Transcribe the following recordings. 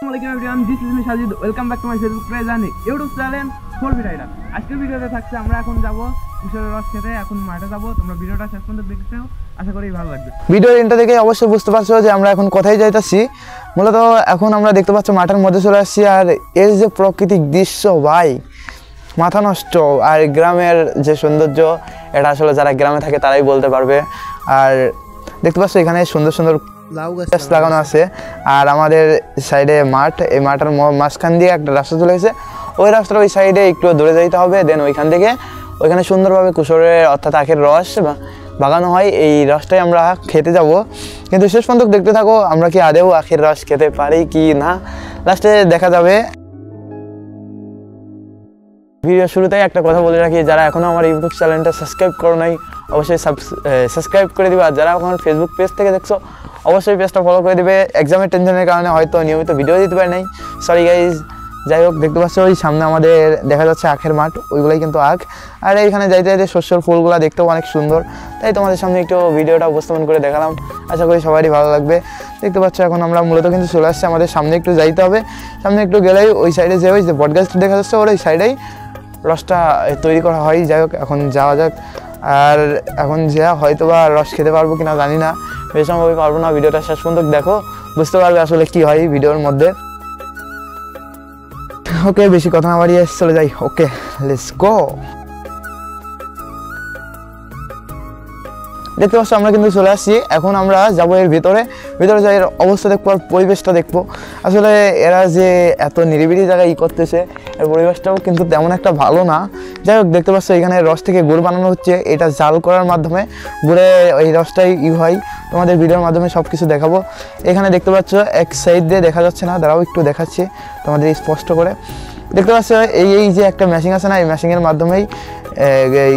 আসসালামু আলাইকুম everyone, this is me Sajid. Welcome back to my Facebook page and YouTube channel for ভিডিওটা। আজকের ভিডিওতে থাকছে আমরা এখন যাব কিশোরের রস খেতে, এখন মাঠে যাব। তোমরা ভিডিওটা শেষ পর্যন্ত দেখতে থাকো, আশা করি ভালো লাগবে। ভিডিওর ইন্ট্রো দেখে অবশ্যই বুঝতে পারছো যে আমরা এখন কোথায় যাইতাছি। মূলত এখন আমরা দেখতে পাচ্ছ মাঠের মধ্যে চলে আসছি, আর এর যে প্রাকৃতিক দৃশ্য ভাই মাথা নষ্ট। আর গ্রামের যে সৌন্দর্য, এটা আসলে যারা গ্রামে থাকে তারাই বলতে পারবে। আর দেখতে পাচ্ছ এখানে সুন্দর সুন্দর লাউ গাছ লাগানো আছে, আর আমাদের সাইডে মাঠ, এই মাঠের মাঝখান দিয়ে একটা রাস্তা চলে গেছে। ওই রাস্তার ওই সাইডে একটু দূরে যাইতে হবে, দেন ওইখান থেকে ওইখানে সুন্দরভাবে কুশোরের অর্থাৎ আখের রস বাগানো হয়। এই রসটাই আমরা খেতে যাব, কিন্তু শেষ পর্যন্ত দেখতে থাকো আমরা কি আদেও আখের রস খেতে পারি কি না, লাস্টে দেখা যাবে। ভিডিও শুরুতেই একটা কথা বলে রাখি, যারা এখনও আমার ইউটিউব চ্যানেলটা সাবস্ক্রাইব করো নাই অবশ্যই সাবস্ক্রাইব করে দিবে। আর যারা এখন ফেসবুক পেজ থেকে দেখছো অবশ্যই পেজটা ফলো করে দিবে। এক্সামের টেনশনের কারণে হয়তো নিয়মিত ভিডিও দিতে পারি নাই, সরি গাইজ। যাই হোক, দেখতে পাচ্ছ ওই সামনে আমাদের দেখা যাচ্ছে আখের মাঠ, ওইগুলাই কিন্তু আখ। আর এইখানে যাইতে যাইতে শস্যর ফুলগুলো দেখতেও অনেক সুন্দর, তাই তোমাদের সামনে একটু ভিডিওটা উপস্থাপন করে দেখালাম। আশা করি সবারই ভালো লাগবে। দেখতে পাচ্ছ এখন আমরা মূলত কিন্তু চলে আসছি, আমাদের সামনে একটু যাইতে হবে। সামনে একটু গেলেই ওই সাইডে যে ওই যে বটগাছটা দেখা যাচ্ছে, ওর ওই সাইডেই রসটা তৈরি করা হয়। যাই হোক, এখন যাওয়া যাক। আর এখন যা হয়তো বা রস খেতে পারবো কিনা জানি না, বেশ সম্ভবই পারবো না। ভিডিওটা শেষ পর্যন্ত দেখো, বুঝতে পারবে আসলে কি হয় ভিডিওর মধ্যে। ওকে, বেশি কথা না বাড়িয়ে চলে যাই। ওকে, লেটস গো। দেখতে পাচ্ছ আমরা কিন্তু চলে আসছি, এখন আমরা যাবো এর ভিতরে যাই, এর অবস্থা দেখবো আর পরিবেশটা দেখবো। আসলে এরা যে এত নিরিবিলি জায়গায় করতেছে, এর পরিবেশটাও কিন্তু তেমন একটা ভালো না। যাই হোক, দেখতে পাচ্ছ এখানে রস থেকে গুড় বানানো হচ্ছে, এটা জাল করার মাধ্যমে গুড়ে এই রসটাই হয়। তোমাদের ভিডিওর মাধ্যমে সব কিছু দেখাবো। এখানে দেখতে পাচ্ছ এক সাইড দিয়ে দেখা যাচ্ছে না, দাঁড়াও একটু দেখাচ্ছি তোমাদের স্পষ্ট করে। দেখতে পাচ্ছ এই যে একটা মেশিন আছে না, এই মেশিনের মাধ্যমেই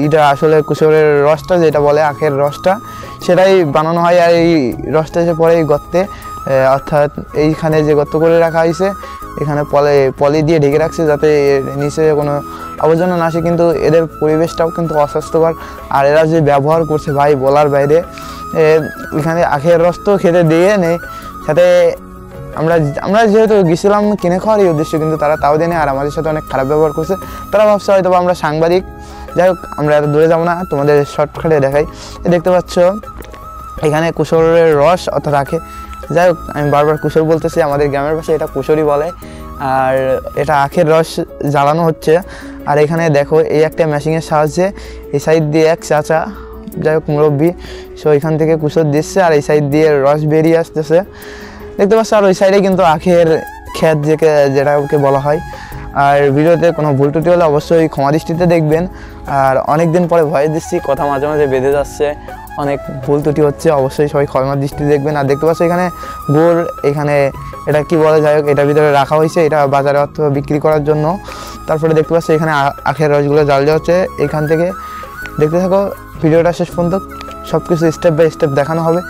এটা আসলে কুশোরের রসটা যেটা বলে আখের রসটা, সেটাই বানানো হয়। আর এই রসটা এসে পরে এই গর্তে, অর্থাৎ এইখানে যে গর্ত করে রাখা হয়েছে, এখানে পলি দিয়ে ঢেকে রাখছে যাতে নিচে কোনো আবর্জনা না আসে। কিন্তু এদের পরিবেশটাও কিন্তু অস্বাস্থ্যকর, আর এরা যে ব্যবহার করছে ভাই বলার বাইরে। এখানে আখের রস তো খেতে দিয়ে নেই, সাথে আমরা যেহেতু গেছিলাম কিনে খাওয়ার এই উদ্দেশ্য, কিন্তু তারা তাও দেয়, আর আমাদের সাথে অনেক খারাপ ব্যবহার করছে। তারা ভাবছে হয়তো আমরা সাংবাদিক। যাই হোক, আমরা এত দূরে যাবো না, তোমাদের শর্টকাটে দেখাই। দেখতে পাচ্ছ এখানে কুশোরের রস অর্থাৎ আখে, যাই হোক আমি বারবার কুশোর বলতেছি, আমাদের গ্রামের পাশে এটা কুশোরই বলে। আর এটা আখের রস জ্বালানো হচ্ছে। আর এখানে দেখো এই একটা মেশিনের সাহায্যে এই সাইড দিয়ে এক চাচা, যাই হোক মুরব্বী, সো এখান থেকে কুশোর দিচ্ছে, আর এই সাইড দিয়ে রস বেরিয়ে আসতেছে দেখতে পাচ্ছ। আর ওই সাইডে কিন্তু আখের ক্ষেত যেটাকে বলা হয়। আর ভিডিওতে কোনো ভুল ত্রুটি হলে অবশ্যই ক্ষমা দৃষ্টিতে দেখবেন। আর অনেক দিন পরে ভয়েস দিচ্ছি, কথা মাঝে মাঝে বেঁধে যাচ্ছে, অনেক ভুল ত্রুটি হচ্ছে, অবশ্যই সবাই ক্ষমা দৃষ্টিতে দেখবেন। আর দেখতে পাচ্ছ এখানে গুড়, এখানে এটা কি বলে, যাই হোক এটার ভিতরে রাখা হয়েছে, এটা বাজারে অর্থ বিক্রি করার জন্য। তারপরে দেখতে পাচ্ছ এখানে আখের রসগুলো জাল দেওয়া হচ্ছে। এখান থেকে দেখতে থাকো, ভিডিওটা শেষ পর্যন্ত সব কিছু স্টেপ বাই স্টেপ দেখানো হবে।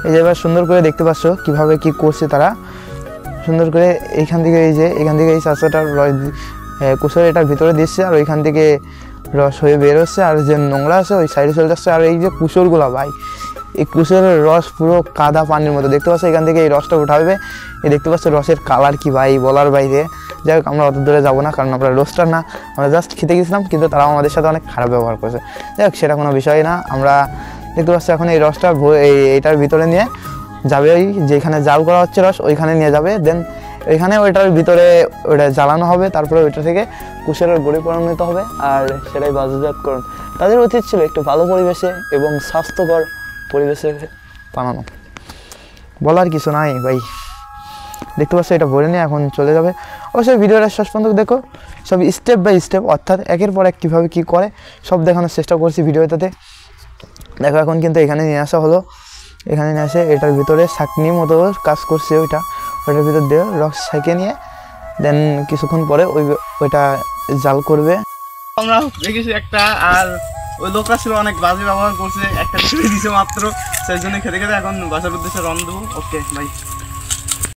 এই যে এবার সুন্দর করে দেখতে পাচ্ছ কিভাবে কি করছে তারা, সুন্দর করে এইখান থেকে এখান থেকে এই চাষাটার রস কুশোর এটার ভিতরে দিচ্ছে, আর ওইখান থেকে রস হয়ে বের হচ্ছে, আর যে নোংরা আছে ওই সাইডে চলে যাচ্ছে। আর এই যে কুশোরগুলো ভাই, এই কুশোরের রস পুরো কাদা পানির মতো। দেখতে পাচ্ছ এখান থেকে এই রসটা উঠাবে, এই দেখতে পাচ্ছ রসের কালার কি ভাই বলার বাইরে। যাই হোক, আমরা অত দূরে যাবো না, কারণ আমরা রোস্টার না, আমরা জাস্ট খেতে গেছিলাম, কিন্তু তারাও আমাদের সাথে অনেক খারাপ ব্যবহার করেছে। যাই হোক, সেটা কোনো বিষয় না। আমরা দেখতে পাচ্ছি এখন এই রসটা এইটার ভিতরে নিয়ে যাবে, ওই যেখানে জাল করা হচ্ছে রস ওইখানে নিয়ে যাবে। দেন ওইখানে ওইটার ভিতরে ওইটা জ্বালানো হবে, তারপরে ওইটা থেকে কুশোরের গুঁড়ি পরিণত হবে, আর সেটাই বাজারজাতকরণ। তাদের উচিত ছিল একটু ভালো পরিবেশে এবং স্বাস্থ্যকর পরিবেশে বানানো, বলার কিছু নাই ভাই। দেখতে পাচ্ছ এটা ভরে নিয়ে এখন চলে যাবে। অবশ্যই ভিডিওটা শেষ পর্যন্ত দেখো, সব স্টেপ বাই স্টেপ, অর্থাৎ একের পর এক কীভাবে কী করে সব দেখানোর চেষ্টা করছি ভিডিওটাতে। দেখো এখন কিন্তু এখানে নিয়ে আসা হলো, এখানে নিয়ে আসে এটার ভিতরে ছাঁকনি মতো কাজ করছে, ওইটার ভিতর দিয়ে রস ছাঁকে নিয়ে দেন কিছুক্ষণ পরে ওইটা জাল করবে। আমরা দেখেছি একটা, আর ওই লোকটা ছিল অনেক বাজে ব্যবহার করছে, একটা ছেড়ে দিছে মাত্র, সেই জন্য খেতে খেতে এখন বাসার উদ্দেশ্যে রওনা দেবো। ওকে ভাই।